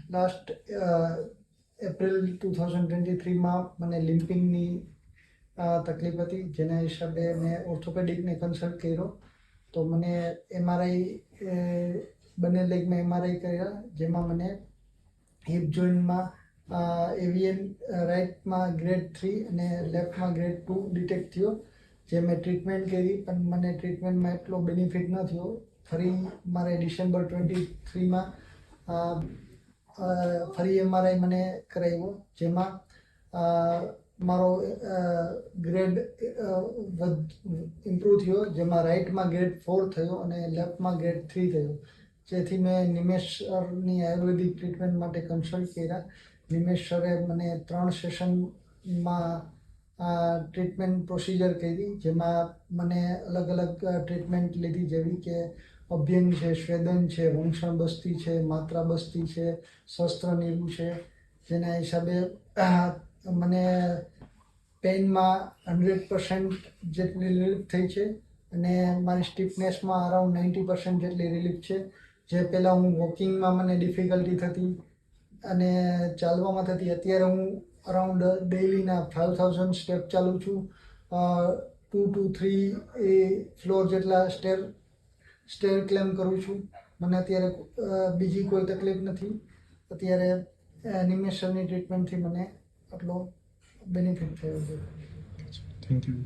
Last April 2023માં મને લિમ્પિંગની તકલીફ હતી, જેના હિસાબે મેં ઓર્થોપેડિકને કન્સલ્ટ કર્યો. તો મને MRI, બંને લેગમાં MRI કર્યા, જેમાં મને હિપ જોઈન્ટમાં AVN રાઇટમાં ગ્રેડ 3 અને લેફ્ટમાં ગ્રેડ 2 ડિટેક્ટ થયો. જે મેં ટ્રીટમેન્ટ કરી, પણ મને ટ્રીટમેન્ટમાં એટલો બેનિફિટ ન થયો. ફરી મારે ડિસેમ્બર 23માં ફરી MRI મને કરાવ્યો, જેમાં મારો ગ્રેડ ઇમ્પ્રૂવ થયો, જેમાં રાઇટમાં ગ્રેડ 4 થયો અને લેફ્ટમાં ગ્રેડ 3 થયો. જેથી મેં નિમેશ સરની આયુર્વેદિક ટ્રીટમેન્ટ માટે કન્સલ્ટ કર્યા. નિમેશ સરે મને 3 સેશનમાં ટ્રીટમેન્ટ પ્રોસિજર કરી, જેમાં મને અલગ અલગ ટ્રીટમેન્ટ લીધી, જેવી કે અભ્યંગ છે, સ્વેદન છે, વંક્ષણ બસ્તી છે, માત્રા બસ્તી છે, શસ્ત્ર નીરું છે. જેના હિસાબે મને પેઇનમાં 100% જેટલી રિલીફ થઈ છે અને મારી સ્ટીફનેસમાં અરાઉન્ડ 90% જેટલી રિલીફ છે. જે પહેલાં હું વોકિંગમાં મને ડિફિકલ્ટી થતી અને ચાલવામાં થતી, અત્યારે હું અરાઉન્ડ ડેઇલીના 5000 સ્ટેપ ચાલું છું. 2 to 3 ફ્લોર જેટલા સ્ટેર ક્લેમ કરું છું. મને અત્યારે બીજી કોઈ તકલીફ નથી. અત્યારે નિમેશ સરની ટ્રીટમેન્ટથી મને આટલો બેનિફિટ થયો છે. Thank you.